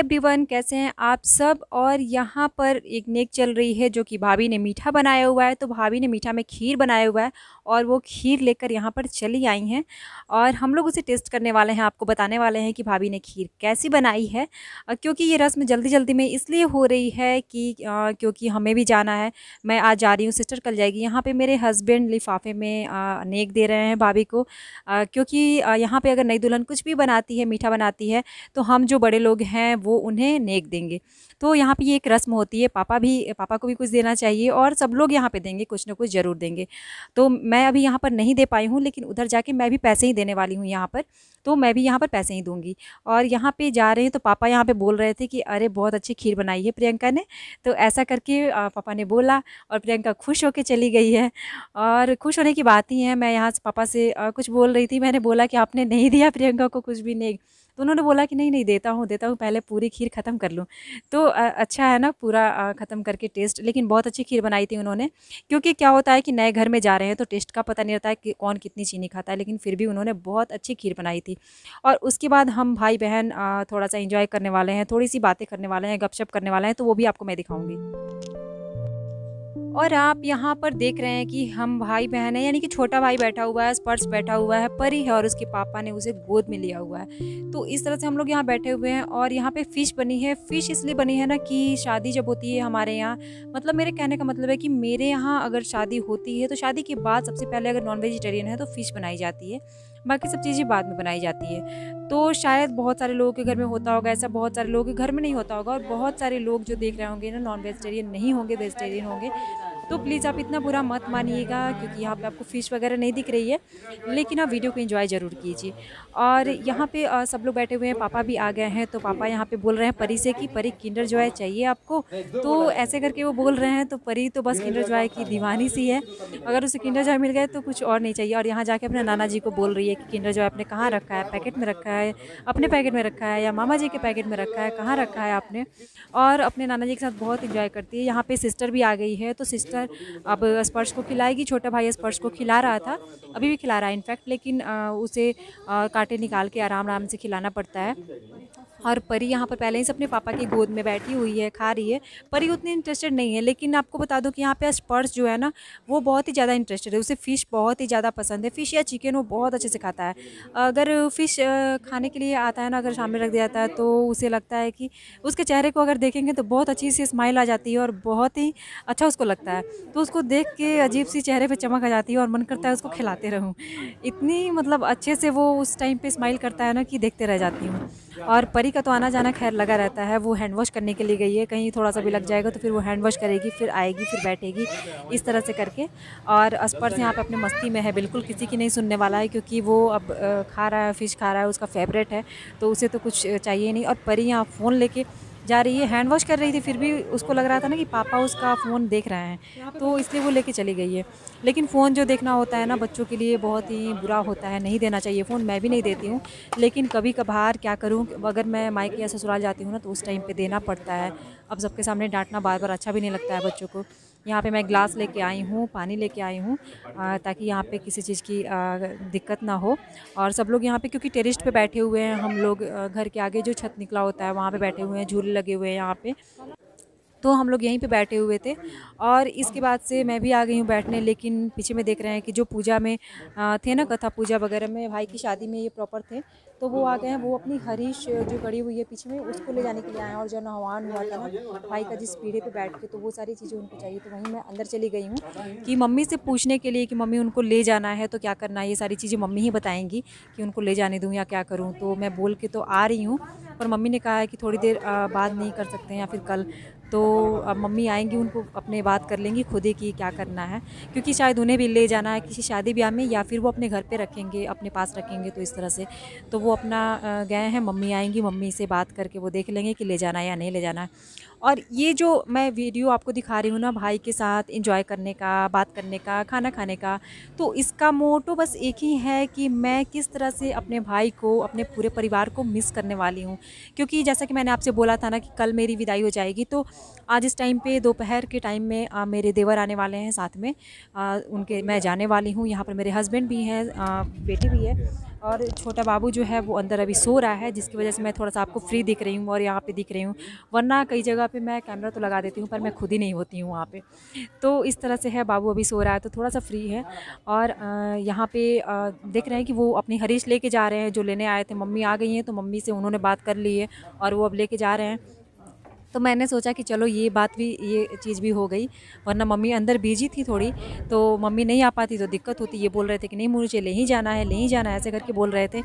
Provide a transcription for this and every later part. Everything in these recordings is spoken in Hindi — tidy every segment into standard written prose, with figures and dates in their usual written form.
एवरीवन, कैसे हैं आप सब। और यहाँ पर एक नेक चल रही है जो कि भाभी ने मीठा बनाया हुआ है। तो भाभी ने मीठा में खीर बनाया हुआ है और वो खीर लेकर यहाँ पर चली आई हैं और हम लोग उसे टेस्ट करने वाले हैं, आपको बताने वाले हैं कि भाभी ने खीर कैसी बनाई है। क्योंकि ये रस्म जल्दी जल्दी में इसलिए हो रही है कि क्योंकि हमें भी जाना है। मैं आज जा रही हूँ, सिस्टर कल जाएगी। यहाँ पे मेरे हस्बैंड लिफाफे में नेक दे रहे हैं भाभी को, क्योंकि यहाँ पे अगर नई दुल्हन कुछ भी बनाती है, मीठा बनाती है, तो हम जो बड़े लोग हैं वो उन्हें नेक देंगे। तो यहाँ पे ये एक रस्म होती है। पापा को भी कुछ देना चाहिए और सब लोग यहाँ पे देंगे, कुछ ना कुछ ज़रूर देंगे। तो मैं अभी यहाँ पर नहीं दे पाई हूँ, लेकिन उधर जाके मैं भी पैसे ही देने वाली हूँ यहाँ पर। तो मैं भी यहाँ पर पैसे ही दूँगी। और यहाँ पे जा रहे हैं तो पापा यहाँ पे बोल रहे थे कि अरे बहुत अच्छी खीर बनाई है प्रियंका ने। तो ऐसा करके पापा ने बोला और प्रियंका खुश होकर चली गई है। और खुश होने की बात ही है, मैं यहाँ से पापा से कुछ बोल रही थी। मैंने बोला कि आपने नहीं दिया प्रियंका को कुछ भी नहीं। तो उन्होंने बोला कि नहीं नहीं देता हूँ, पहले पूरी खीर ख़त्म कर लूँ। तो अच्छा है ना, पूरा ख़त्म करके टेस्ट। लेकिन बहुत अच्छी खीर बनाई थी उन्होंने। क्योंकि क्या होता है कि नए घर में जा रहे हैं तो टेस्ट का पता नहीं रहता है कि कौन कितनी चीनी खाता है, लेकिन फिर भी उन्होंने बहुत अच्छी खीर बनाई थी। और उसके बाद हम भाई बहन थोड़ा सा इंजॉय करने वाले हैं, थोड़ी सी बातें करने वाले हैं, गपशप करने वाले हैं, तो वो भी आपको मैं दिखाऊंगी। और आप यहाँ पर देख रहे हैं कि हम भाई बहन हैं, यानी कि छोटा भाई बैठा हुआ है, स्पर्श बैठा हुआ है, परी है और उसके पापा ने उसे गोद में लिया हुआ है। तो इस तरह से हम लोग यहाँ बैठे हुए हैं। और यहाँ पे फ़िश बनी है। फ़िश इसलिए बनी है ना कि शादी जब होती है हमारे यहाँ, मतलब मेरे कहने का मतलब है कि मेरे यहाँ अगर शादी होती है तो शादी के बाद सबसे पहले अगर नॉन वेजिटेरियन है तो फ़िश बनाई जाती है, बाकी सब चीज़ें बाद में बनाई जाती है। तो शायद बहुत सारे लोगों के घर में होता होगा ऐसा, बहुत सारे लोगों के घर में नहीं होता होगा। और बहुत सारे लोग जो देख रहे होंगे ना नॉन वेजिटेरियन नहीं होंगे, वेजिटेरियन होंगे। तो प्लीज़ आप इतना बुरा मत मानिएगा, क्योंकि यहाँ पे आपको फ़िश वगैरह नहीं दिख रही है, लेकिन आप वीडियो को एंजॉय ज़रूर कीजिए। और यहाँ पे सब लोग बैठे हुए हैं, पापा भी आ गए हैं। तो पापा यहाँ पे बोल रहे हैं परी से कि परी किंडर जॉय चाहिए आपको। तो ऐसे करके वो बोल रहे हैं। तो परी तो बस किंडर जॉय की दीवानी सी है, अगर उसे किंडर जॉय मिल गए तो कुछ और नहीं चाहिए। और यहाँ जाके अपने नाना जी को बोल रही है कि किंडर जॉय आपने कहाँ रखा है, पैकेट में रखा है, अपने पैकेट में रखा है या मामा जी के पैकेट में रखा है, कहाँ रखा है आपने। और अपने नाना जी के साथ बहुत इंजॉय करती है। यहाँ पे सिस्टर भी आ गई है। तो सिस्टर अब स्पर्श को खिलाएगी। छोटा भाई स्पर्श को खिला रहा था, अभी भी खिला रहा है इनफैक्ट, लेकिन उसे कांटे निकाल के आराम आराम से खिलाना पड़ता है। और परी यहाँ पर पहले ही से अपने पापा की गोद में बैठी हुई है, खा रही है। परी उतनी इंटरेस्टेड नहीं है, लेकिन आपको बता दूं कि यहाँ पे स्पर्श जो है ना वो बहुत ही ज़्यादा इंटरेस्टेड है। उसे फ़िश बहुत ही ज़्यादा पसंद है। फ़िश या चिकन वो बहुत अच्छे से खाता है। अगर फ़िश खाने के लिए आता है ना, अगर सामने रख दिया जाता है, तो उसे लगता है कि उसके चेहरे को अगर देखेंगे तो बहुत अच्छी सी स्माइल आ जाती है और बहुत ही अच्छा उसको लगता है। तो उसको देख के अजीब सी चेहरे पे चमक आ जाती है और मन करता है उसको खिलाते रहूँ। इतनी मतलब अच्छे से वो उस टाइम पे स्माइल करता है ना कि देखते रह जाती हूँ। और परी का तो आना जाना खैर लगा रहता है। वो हैंड वॉश करने के लिए गई है, कहीं थोड़ा सा भी लग जाएगा तो फिर वो हैंड वॉश करेगी, फिर आएगी, फिर बैठेगी, इस तरह से करके। और स्पर्श यहाँ पे अपने मस्ती में है, बिल्कुल किसी की नहीं सुनने वाला है, क्योंकि वो अब खा रहा है, फ़िश खा रहा है, उसका फेवरेट है, तो उसे तो कुछ चाहिए नहीं। और परी यहाँ फ़ोन लेके जा रही है, हैंड वॉश कर रही थी, फिर भी उसको लग रहा था ना कि पापा उसका फ़ोन देख रहे हैं, तो इसलिए वो लेके चली गई है। लेकिन फ़ोन जो देखना होता है ना बच्चों के लिए बहुत ही बुरा होता है, नहीं देना चाहिए फ़ोन। मैं भी नहीं देती हूँ, लेकिन कभी कभार क्या करूँ, अगर मैं मायके या ससुराल जाती हूँ ना तो उस टाइम पे देना पड़ता है। अब सबके सामने डांटना बार बार अच्छा भी नहीं लगता है बच्चों को। यहाँ पे मैं ग्लास लेके आई हूँ, पानी लेके आई हूँ, ताकि यहाँ पे किसी चीज़ की दिक्कत ना हो। और सब लोग यहाँ पे क्योंकि टेरेस पे बैठे हुए हैं, हम लोग घर के आगे जो छत निकला होता है वहाँ पे बैठे हुए हैं, झूले लगे हुए हैं यहाँ पे, तो हम लोग यहीं पे बैठे हुए थे। और इसके बाद से मैं भी आ गई हूँ बैठने। लेकिन पीछे में देख रहे हैं कि जो पूजा में थे ना, कथा पूजा वगैरह में, भाई की शादी में ये प्रॉपर थे, तो वो आ गए हैं। वो अपनी हरीश जो गड़ी हुई है पीछे में, उसको ले जाने के लिए आए हैं। और जो नहवान हुआ था ना भाई का जिस पीढ़े पे बैठ के, तो वो सारी चीज़ें उनको चाहिए। तो वहीं मैं अंदर चली गई हूँ कि मम्मी से पूछने के लिए कि मम्मी उनको ले जाना है तो क्या करना है। ये सारी चीज़ें मम्मी ही बताएंगी कि उनको ले जाने दूँ या क्या करूँ। तो मैं बोल के तो आ रही हूँ, पर मम्मी ने कहा है कि थोड़ी देर बाद नहीं कर सकते हैं या फिर कल। तो अब मम्मी आएंगी, उनको अपने बात कर लेंगी खुद ही कि क्या करना है, क्योंकि शायद उन्हें भी ले जाना है किसी शादी ब्याह में, या फिर वो अपने घर पे रखेंगे, अपने पास रखेंगे। तो इस तरह से तो वो अपना गए हैं। मम्मी आएंगी, मम्मी से बात करके वो देख लेंगे कि ले जाना है या नहीं ले जाना है। और ये जो मैं वीडियो आपको दिखा रही हूँ ना भाई के साथ एंजॉय करने का, बात करने का, खाना खाने का, तो इसका मोटो बस एक ही है कि मैं किस तरह से अपने भाई को, अपने पूरे परिवार को मिस करने वाली हूँ। क्योंकि जैसा कि मैंने आपसे बोला था ना कि कल मेरी विदाई हो जाएगी, तो आज इस टाइम पे दोपहर के टाइम में मेरे देवर आने वाले हैं साथ में, उनके मैं जाने वाली हूँ। यहाँ पर मेरे हस्बैंड भी हैं, बेटी भी है। और छोटा बाबू जो है वो अंदर अभी सो रहा है, जिसकी वजह से मैं थोड़ा सा आपको फ्री दिख रही हूँ और यहाँ पे दिख रही हूँ। वरना कई जगह पे मैं कैमरा तो लगा देती हूँ पर मैं खुद ही नहीं होती हूँ वहाँ पे। तो इस तरह से है, बाबू अभी सो रहा है तो थोड़ा सा फ्री है। और यहाँ पे देख रहे हैं कि वो अपनी हरीश लेके जा रहे हैं, जो लेने आए थे। मम्मी आ गई हैं तो मम्मी से उन्होंने बात कर ली है और वो अब लेके जा रहे हैं। तो मैंने सोचा कि चलो ये बात भी, ये चीज़ भी हो गई, वरना मम्मी अंदर बिजी थी थोड़ी, तो मम्मी नहीं आ पाती तो दिक्कत होती। ये बोल रहे थे कि नहीं मुझे ले ही जाना है, ले ही जाना है, ऐसे करके बोल रहे थे।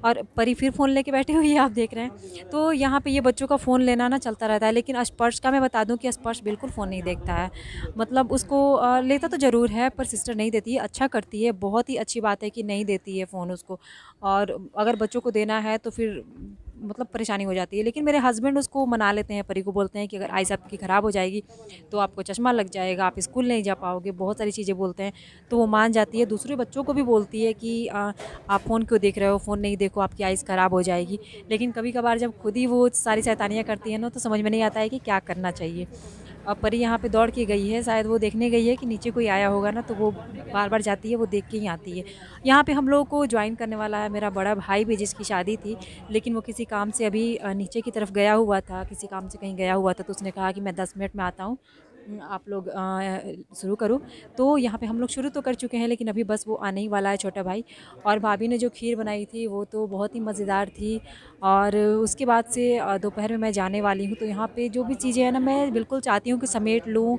और परी फिर फ़ोन लेके बैठी हुई है, आप देख रहे हैं। तो यहाँ पे ये बच्चों का फ़ोन लेना ना चलता रहता है। लेकिन स्पर्श का मैं बता दूँ कि स्पर्श बिल्कुल फ़ोन नहीं देखता है। मतलब उसको लेता तो ज़रूर है पर सिस्टर नहीं देती है। अच्छा करती है, बहुत ही अच्छी बात है कि नहीं देती है फ़ोन उसको। और अगर बच्चों को देना है तो फिर मतलब परेशानी हो जाती है। लेकिन मेरे हस्बैंड उसको मना लेते हैं, परी को बोलते हैं कि अगर आइज़ आपकी ख़राब हो जाएगी तो आपको चश्मा लग जाएगा, आप स्कूल नहीं जा पाओगे, बहुत सारी चीज़ें बोलते हैं। तो वो मान जाती है, दूसरे बच्चों को भी बोलती है कि आप फ़ोन क्यों देख रहे हो, फ़ोन नहीं देखो, आपकी आइज़ ख़राब हो जाएगी। लेकिन कभी कभार जब खुद ही वो सारी शैतानियाँ करती है ना, तो समझ में नहीं आता है कि क्या करना चाहिए। अब परी यहाँ पे दौड़ के गई है, शायद वो देखने गई है कि नीचे कोई आया होगा ना, तो वो बार बार जाती है, वो देख के ही आती है। यहाँ पे हम लोगों को ज्वाइन करने वाला है मेरा बड़ा भाई भी, जिसकी शादी थी। लेकिन वो किसी काम से अभी नीचे की तरफ गया हुआ था, किसी काम से कहीं गया हुआ था, तो उसने कहा कि मैं 10 मिनट में आता हूँ, आप लोग शुरू करो। तो यहाँ पे हम लोग शुरू तो कर चुके हैं, लेकिन अभी बस वो आने ही वाला है छोटा भाई। और भाभी ने जो खीर बनाई थी वो तो बहुत ही मज़ेदार थी। और उसके बाद से दोपहर में मैं जाने वाली हूँ। तो यहाँ पे जो भी चीज़ें हैं ना, मैं बिल्कुल चाहती हूँ कि समेट लूँ,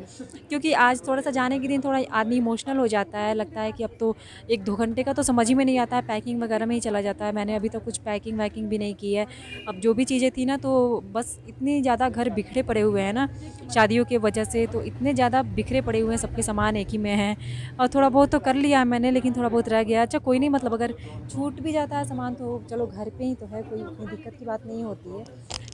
क्योंकि आज थोड़ा सा जाने के दिन थोड़ा आदमी इमोशनल हो जाता है। लगता है कि अब तो 1-2 घंटे का तो समझ ही में नहीं आता है, पैकिंग वगैरह में ही चला जाता है। मैंने अभी तक कुछ पैकिंग वैकिंग भी नहीं की है। अब जो भी चीज़ें थी ना, तो बस इतनी ज़्यादा घर बिखरे पड़े हुए हैं ना शादियों की वजह से, तो इतने ज़्यादा बिखरे पड़े हुए हैं, सबके सामान एक ही में हैं। और थोड़ा बहुत तो कर लिया है मैंने, लेकिन थोड़ा बहुत रह गया। अच्छा कोई नहीं, मतलब अगर छूट भी जाता है सामान तो चलो घर पे ही तो है, कोई इतनी दिक्कत की बात नहीं होती है।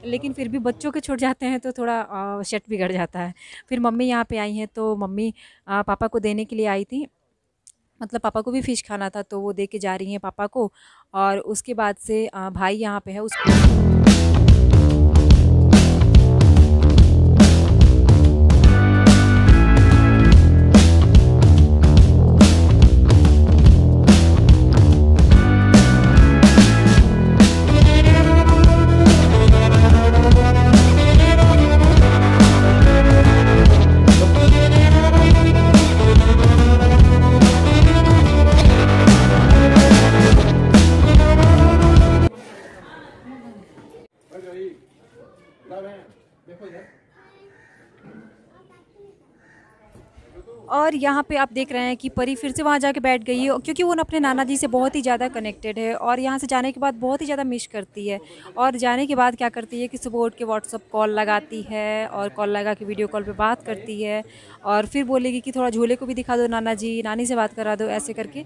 लेकिन फिर भी बच्चों के छूट जाते हैं तो थोड़ा सेट बिगड़ जाता है। फिर मम्मी यहाँ पे आई हैं, तो मम्मी पापा को देने के लिए आई थी। मतलब पापा को भी फ़िश खाना था, तो वो दे के जा रही हैं पापा को। और उसके बाद से भाई यहाँ पे है, उसको और यहाँ पे आप देख रहे हैं कि परी फिर से वहाँ जाके बैठ गई है, क्योंकि वो ना अपने नाना जी से बहुत ही ज़्यादा कनेक्टेड है और यहाँ से जाने के बाद बहुत ही ज़्यादा मिस करती है। और जाने के बाद क्या करती है कि सुबह उठ के व्हाट्सअप कॉल लगाती है और कॉल लगा के वीडियो कॉल पे बात करती है। और फिर बोलेगी कि थोड़ा झूले को भी दिखा दो नाना जी, नानी से बात करा दो, ऐसे करके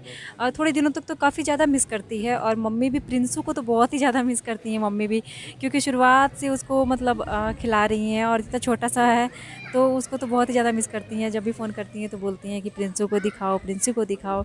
थोड़े दिनों तक तो काफ़ी ज़्यादा मिस करती है। और मम्मी भी प्रिंसू को तो बहुत ही ज़्यादा मिस करती हैं मम्मी भी, क्योंकि शुरुआत से उसको मतलब खिला रही हैं और इतना छोटा सा है, तो उसको तो बहुत ही ज़्यादा मिस करती हैं। जब भी फ़ोन करती हैं तो बोलती हैं कि प्रिंसू को दिखाओ, प्रिंसू को दिखाओ।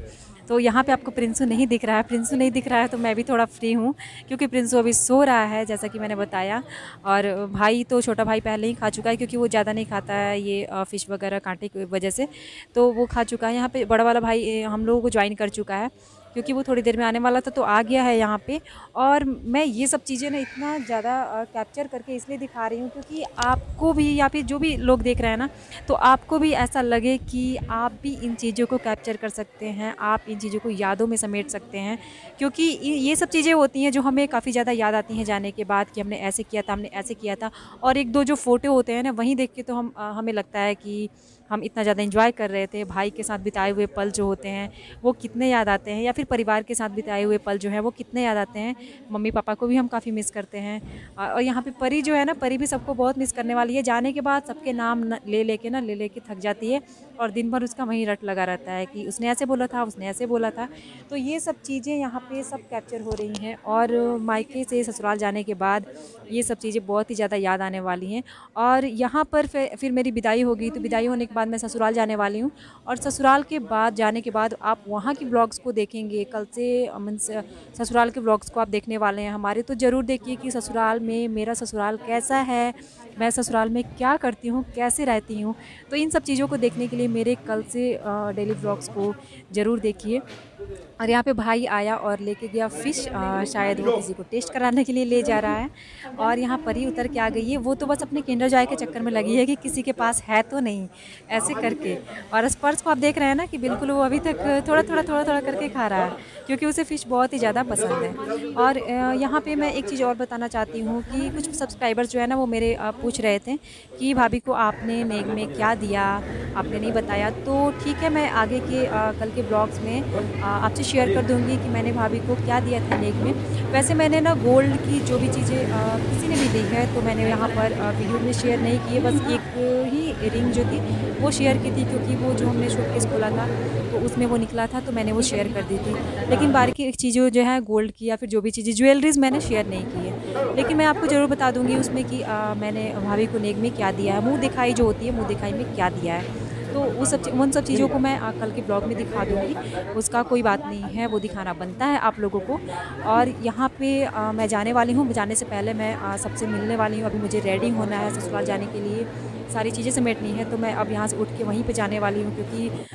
तो यहाँ पे आपको प्रिंसू नहीं दिख रहा है, प्रिंसू नहीं दिख रहा है, तो मैं भी थोड़ा फ्री हूँ, क्योंकि प्रिंसू अभी सो रहा है जैसा कि मैंने बताया। और भाई तो छोटा भाई पहले ही खा चुका है, क्योंकि वो ज़्यादा नहीं खाता है ये फ़िश वगैरह कांटे की वजह से, तो वो खा चुका है। यहाँ पे बड़ा वाला भाई हम लोगों को ज्वाइन कर चुका है, क्योंकि वो थोड़ी देर में आने वाला था, तो आ गया है यहाँ पे। और मैं ये सब चीज़ें ना इतना ज़्यादा कैप्चर करके इसलिए दिखा रही हूँ, क्योंकि आपको भी या फिर जो भी लोग देख रहे हैं ना, तो आपको भी ऐसा लगे कि आप भी इन चीज़ों को कैप्चर कर सकते हैं, आप इन चीज़ों को यादों में समेट सकते हैं। क्योंकि ये सब चीज़ें होती हैं जो हमें काफ़ी ज़्यादा याद आती हैं जाने के बाद, कि हमने ऐसे किया था, हमने ऐसे किया था। और 1-2 जो फ़ोटो होते हैं ना, वहीं देख के तो हमें लगता है कि हम इतना ज़्यादा एंजॉय कर रहे थे। भाई के साथ बिताए हुए पल जो होते हैं वो कितने याद आते हैं, या फिर परिवार के साथ बिताए हुए पल जो है वो कितने याद आते हैं। मम्मी पापा को भी हम काफ़ी मिस करते हैं। और यहाँ पे परी जो है ना, परी भी सबको बहुत मिस करने वाली है। जाने के बाद सबके नाम ले लेके थक जाती है, और दिन भर उसका वहीं रट लगा रहता है कि उसने ऐसे बोला था, उसने ऐसे बोला था। तो ये सब चीज़ें यहाँ पे सब कैप्चर हो रही हैं। और मायके से ससुराल जाने के बाद ये सब चीज़ें बहुत ही ज़्यादा याद आने वाली हैं। और यहाँ पर फिर मेरी विदाई होगी, तो विदाई होने के बाद मैं ससुराल जाने वाली हूँ। और ससुराल के बाद जाने के बाद आप वहाँ की व्लॉग्स को देखेंगे। कल से मीन्स ससुराल के व्लॉग्स को आप देखने वाले हैं हमारे, तो ज़रूर देखिए कि ससुराल में मेरा ससुराल कैसा है, मैं ससुराल में क्या करती हूँ, कैसे रहती हूँ। तो इन सब चीज़ों को देखने के लिए मेरे कल से डेली व्लॉग्स को ज़रूर देखिए। और यहाँ पे भाई आया और लेके गया फ़िश, शायद वो किसी को टेस्ट कराने के लिए ले जा रहा है। और यहाँ परी उतर के आ गई है, वो तो बस अपने किंडर जॉय के चक्कर में लगी है कि किसी के पास है तो नहीं, ऐसे करके। और स्पर्श को आप देख रहे हैं ना कि बिल्कुल वो अभी तक थोड़ा-थोड़ा करके खा रहा है, क्योंकि उसे फ़िश बहुत ही ज़्यादा पसंद है। और यहाँ पे मैं एक चीज़ और बताना चाहती हूँ कि कुछ सब्सक्राइबर्स जो है ना वो मेरे पूछ रहे थे कि भाभी को आपने नेक में क्या दिया, आपने नहीं बताया। तो ठीक है, मैं आगे के कल के ब्लॉग्स में आपसे शेयर कर दूँगी कि मैंने भाभी को क्या दिया था नेक में। वैसे मैंने ना गोल्ड की जो भी चीज़ें किसी ने भी दी है तो मैंने यहाँ पर वीडियो में शेयर नहीं की है, बस एक ही रिंग जो थी वो शेयर की थी, क्योंकि वो जो हमने शूटकेस खोला था तो उसमें वो निकला था तो मैंने वो शेयर कर दी थी। लेकिन बाकी चीज़ें जो है गोल्ड की या फिर जो भी चीज़ें ज्वेलरीज़ मैंने शेयर नहीं की है। लेकिन मैं आपको ज़रूर बता दूँगी उसमें कि मैंने भाभी को नेक में क्या दिया है, मुँह दिखाई जो होती है, मुँह दिखाई में क्या दिया है। तो उन सब चीज़ों को मैं कल के ब्लॉग में दिखा दूँगी, उसका कोई बात नहीं है, वो दिखाना बनता है आप लोगों को। और यहाँ पे मैं जाने वाली हूँ, जाने से पहले मैं सबसे मिलने वाली हूँ। अभी मुझे रेडी होना है ससुराल जाने के लिए, सारी चीज़ें समेटनी है, तो मैं अब यहाँ से उठ के वहीं पे जाने वाली हूँ, क्योंकि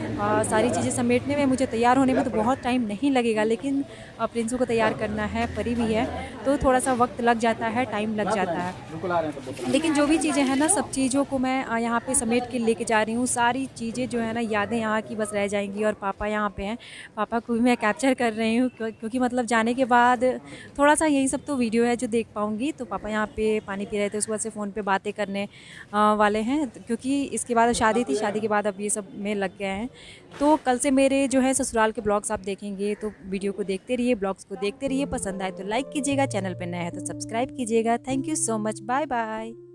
सारी चीज़ें समेटने में, मुझे तैयार होने में तो बहुत टाइम नहीं लगेगा, लेकिन प्रिंसू को तैयार करना है, परी भी है, तो थोड़ा-सा वक़्त लग जाता है, टाइम लग जाता है। लेकिन जो भी चीज़ें हैं ना, सब चीज़ों को मैं यहाँ पे समेट के लेके जा रही हूँ। सारी चीज़ें जो है ना, यादें यहाँ की बस रह जाएँगी। और पापा यहाँ पे हैं, पापा को भी मैं कैप्चर कर रही हूँ, क्योंकि मतलब जाने के बाद थोड़ा-सा यही सब तो वीडियो है जो देख पाऊँगी। तो पापा यहाँ पे पानी पी रहे थे, उसके बाद से फ़ोन पे बातें करने वाले हैं, क्योंकि इसके बाद शादी थी, शादी के बाद अब ये सब में लग गए हैं। तो कल से मेरे जो है ससुराल के ब्लॉग्स आप देखेंगे, तो वीडियो को देखते रहिए, ब्लॉग्स को देखते रहिए। पसंद आए तो लाइक कीजिएगा, चैनल पे नए हैं तो सब्सक्राइब कीजिएगा। Thank you so much, bye bye.